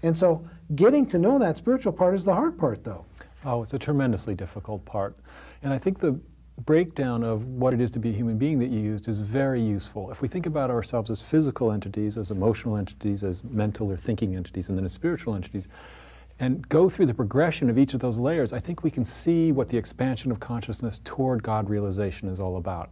And so getting to know that spiritual part is the hard part, though. Oh, it's a tremendously difficult part. And I think the breakdown of what it is to be a human being that you used is very useful. If we think about ourselves as physical entities, as emotional entities, as mental or thinking entities, and then as spiritual entities, and go through the progression of each of those layers, I think we can see what the expansion of consciousness toward God realization is all about.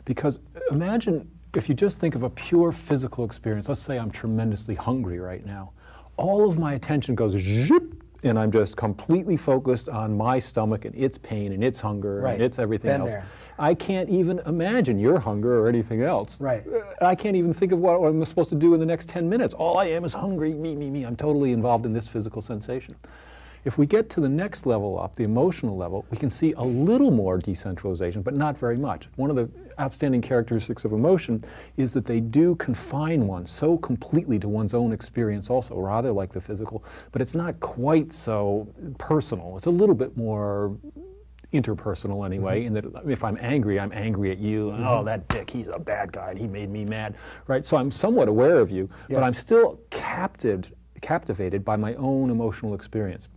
Because imagine if you just think of a pure physical experience. Let's say I'm tremendously hungry right now. All of my attention goes zip, and I'm just completely focused on my stomach and its pain and its hunger and its everything else. There. I can't even imagine your hunger or anything else. Right. I can't even think of what I'm supposed to do in the next 10 minutes. All I am is hungry, me. I'm totally involved in this physical sensation. If we get to the next level up, the emotional level, we can see a little more decentralization, but not very much. One of the outstanding characteristics of emotion is that they do confine one so completely to one's own experience also, rather like the physical, but it's not quite so personal. It's a little bit more interpersonal anyway, in that if I'm angry at you, and oh, that dick, he's a bad guy, and he made me mad, right? So I'm somewhat aware of you, but I'm still captivated by my own emotional experience.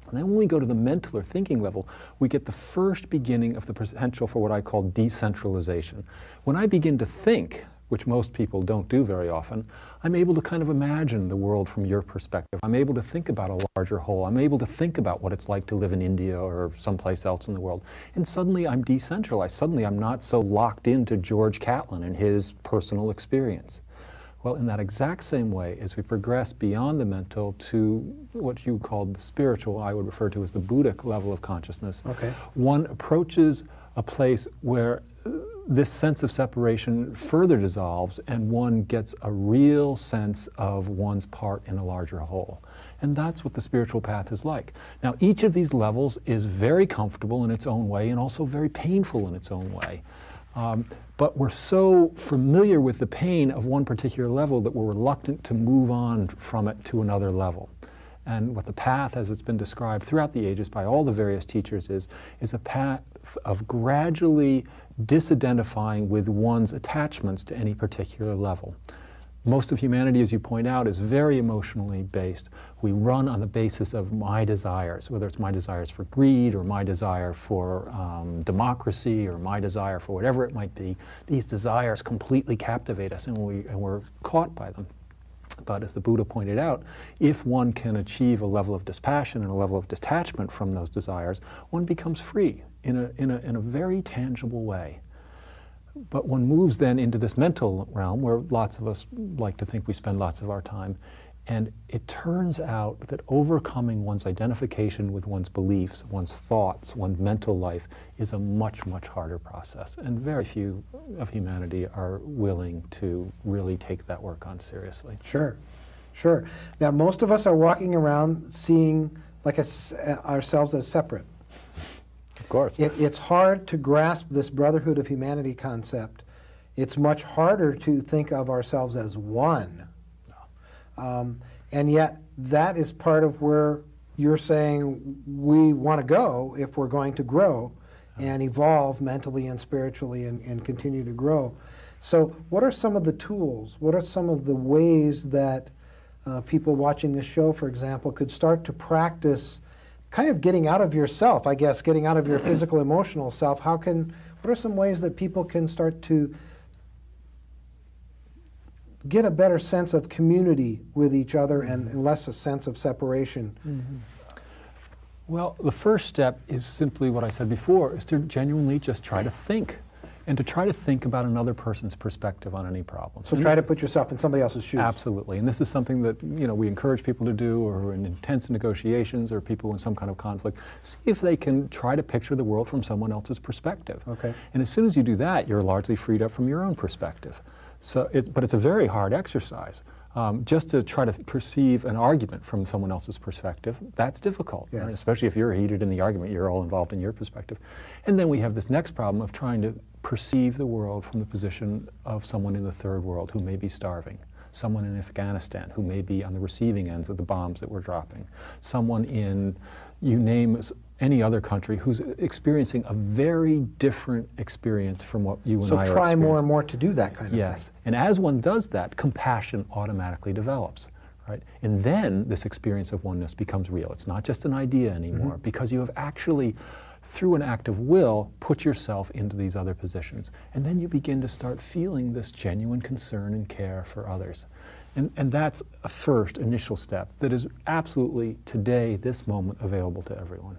And then when we go to the mental or thinking level, we get the first beginning of the potential for what I call decentralization. When I begin to think, which most people don't do very often, I'm able to kind of imagine the world from your perspective. I'm able to think about a larger whole. I'm able to think about what it's like to live in India or someplace else in the world. And suddenly I'm decentralized. Suddenly I'm not so locked into George Catlin and his personal experience. Well, in that exact same way, as we progress beyond the mental to what you called the spiritual, I would refer to as the Buddhic level of consciousness, one approaches a place where this sense of separation further dissolves and one gets a real sense of one's part in a larger whole. And that's what the spiritual path is like. Now, each of these levels is very comfortable in its own way and also very painful in its own way. But we're so familiar with the pain of one particular level that we're reluctant to move on from it to another level. And what the path, as it's been described throughout the ages by all the various teachers, is a path of gradually disidentifying with one's attachments to any particular level. Most of humanity, as you point out, is very emotionally based. We run on the basis of my desires, whether it's my desires for greed or my desire for democracy or my desire for whatever it might be. These desires completely captivate us, and we're caught by them. But as the Buddha pointed out, if one can achieve a level of dispassion and a level of detachment from those desires, one becomes free in a very tangible way. But one moves then into this mental realm where lots of us like to think we spend lots of our time. And it turns out that overcoming one's identification with one's beliefs, one's thoughts, one's mental life is a much, much harder process. And very few of humanity are willing to really take that work on seriously. Sure, sure. Now, most of us are walking around seeing like ourselves as separate. Of course. It's hard to grasp this brotherhood of humanity concept. It's much harder to think of ourselves as one. And yet, that is part of where you're saying we want to go if we're going to grow and evolve mentally and spiritually and continue to grow. So what are some of the tools? What are some of the ways that people watching this show, for example, could start to practice kind of getting out of yourself, I guess, getting out of your physical, emotional self? What are some ways that people can start to get a better sense of community with each other and less a sense of separation? Well, the first step is simply what I said before, is to genuinely just try to think, and to try to think about another person's perspective on any problem. So try to put yourself in somebody else's shoes. Absolutely, and this is something that we encourage people to do, or in intense negotiations, or people in some kind of conflict. See if they can try to picture the world from someone else's perspective. Okay. And as soon as you do that, you're largely freed up from your own perspective. So, but it's a very hard exercise. Just to try to perceive an argument from someone else's perspective, that's difficult. Yes. Right? Especially if you're heated in the argument, you're all involved in your perspective. And then we have this next problem of trying to perceive the world from the position of someone in the third world who may be starving, someone in Afghanistan who may be on the receiving ends of the bombs that we're dropping, someone in, you name any other country who's experiencing a very different experience from what you and I are experiencing. So try more and more to do that kind of thing. Yes, and as one does that, compassion automatically develops, right? And then this experience of oneness becomes real. It's not just an idea anymore, because you have actually, through an act of will, put yourself into these other positions. And then you begin to start feeling this genuine concern and care for others. And that's a first initial step that is absolutely, today, this moment, available to everyone.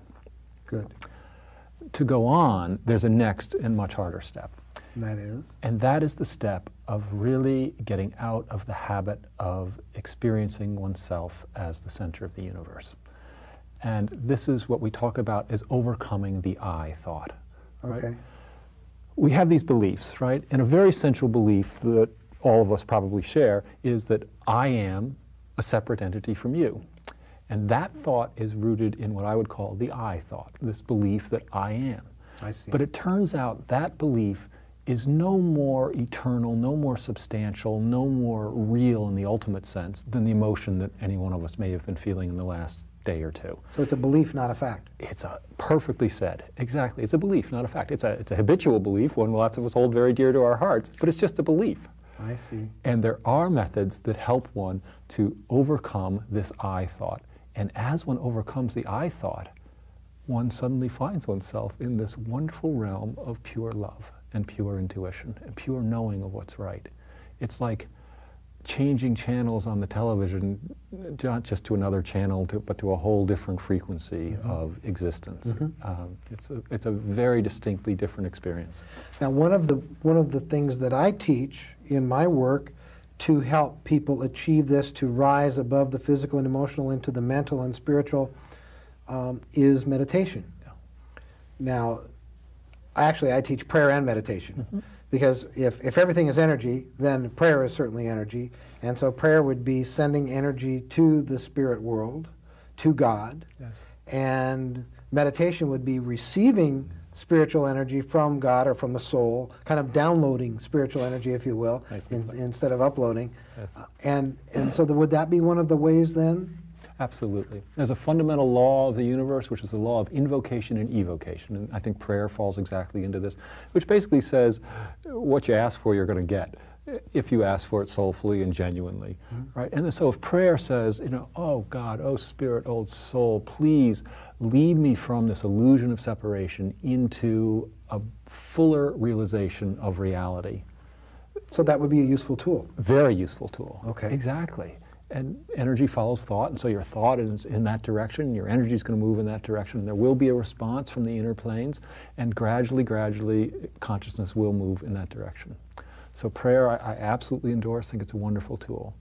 Good. To go on, there's a next and much harder step. That is? And that is the step of really getting out of the habit of experiencing oneself as the center of the universe. And this is what we talk about as overcoming the I thought. Right? Okay. We have these beliefs, right? And a very central belief that all of us probably share is that I am a separate entity from you. And that thought is rooted in what I would call the I thought, this belief that I am. I see. But it turns out that belief is no more eternal, no more substantial, no more real in the ultimate sense than the emotion that any one of us may have been feeling in the last day or two. So it's a belief, not a fact. It's a perfectly said. Exactly. It's a belief, not a fact. It's a habitual belief, one lots of us hold very dear to our hearts, but it's just a belief. I see. And there are methods that help one to overcome this I thought. And as one overcomes the I thought, one suddenly finds oneself in this wonderful realm of pure love and pure intuition and pure knowing of what's right. It's like changing channels on the television, not just to another channel, but to a whole different frequency of existence. It's a very distinctly different experience. Now, one of the things that I teach in my work to help people achieve this, to rise above the physical and emotional into the mental and spiritual, is meditation. Yeah. Now, I teach prayer and meditation. Because if everything is energy, then prayer is certainly energy. And so prayer would be sending energy to the spirit world, to God. Yes. And meditation would be receiving spiritual energy from God or from the soul, kind of downloading spiritual energy, if you will, instead of uploading. Yes. And so would that be one of the ways then? Absolutely. There's a fundamental law of the universe, which is the law of invocation and evocation. And I think prayer falls exactly into this, which basically says what you ask for, you're going to get, if you ask for it soulfully and genuinely. Right? And so if prayer says, oh God, oh Spirit, old soul, please lead me from this illusion of separation into a fuller realization of reality. So that would be a useful tool. Very useful tool. Okay. Exactly. And energy follows thought, and so your thought is in that direction, your energy is going to move in that direction, and there will be a response from the inner planes, and gradually, consciousness will move in that direction. So prayer, I absolutely endorse, think it's a wonderful tool.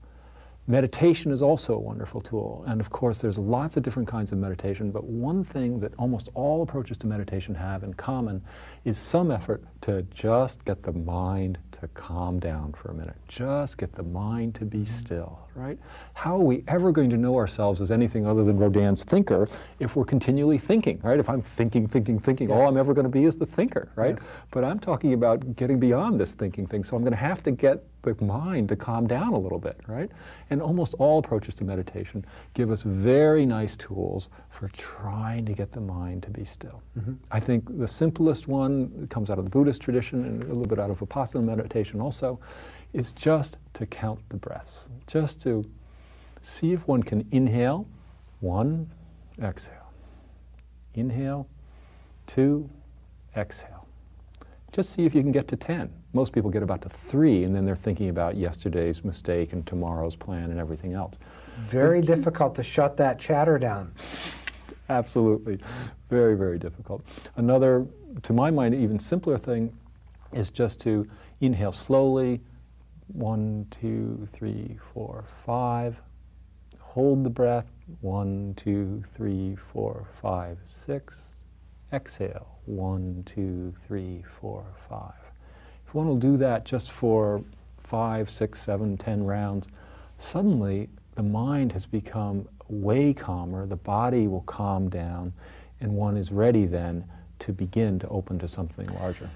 Meditation is also a wonderful tool, and of course there's lots of different kinds of meditation, but one thing that almost all approaches to meditation have in common is some effort to just get the mind to calm down for a minute. Just get the mind to be still, right? How are we ever going to know ourselves as anything other than Rodin's thinker if we're continually thinking, right? If I'm thinking, all I'm ever going to be is the thinker, right? Yes. But I'm talking about getting beyond this thinking thing, so I'm going to have to get the mind to calm down a little bit, right? And almost all approaches to meditation give us very nice tools for trying to get the mind to be still. I think the simplest one that comes out of the Buddhist tradition and a little bit out of Vipassana meditation also is just to count the breaths. Just to see if one can inhale, 1, exhale. Inhale, 2, exhale. Just see if you can get to 10. Most people get about to 3, and then they're thinking about yesterday's mistake and tomorrow's plan and everything else. Very difficult to shut that chatter down. Absolutely. Very, very difficult. Another, to my mind, even simpler thing is just to inhale slowly, 1, 2, 3, 4, 5. Hold the breath, 1, 2, 3, 4, 5, 6. Exhale, 1, 2, 3, 4, 5. If one will do that just for 5, 6, 7, 10 rounds, suddenly the mind has become way calmer, the body will calm down, and one is ready then to begin to open to something larger.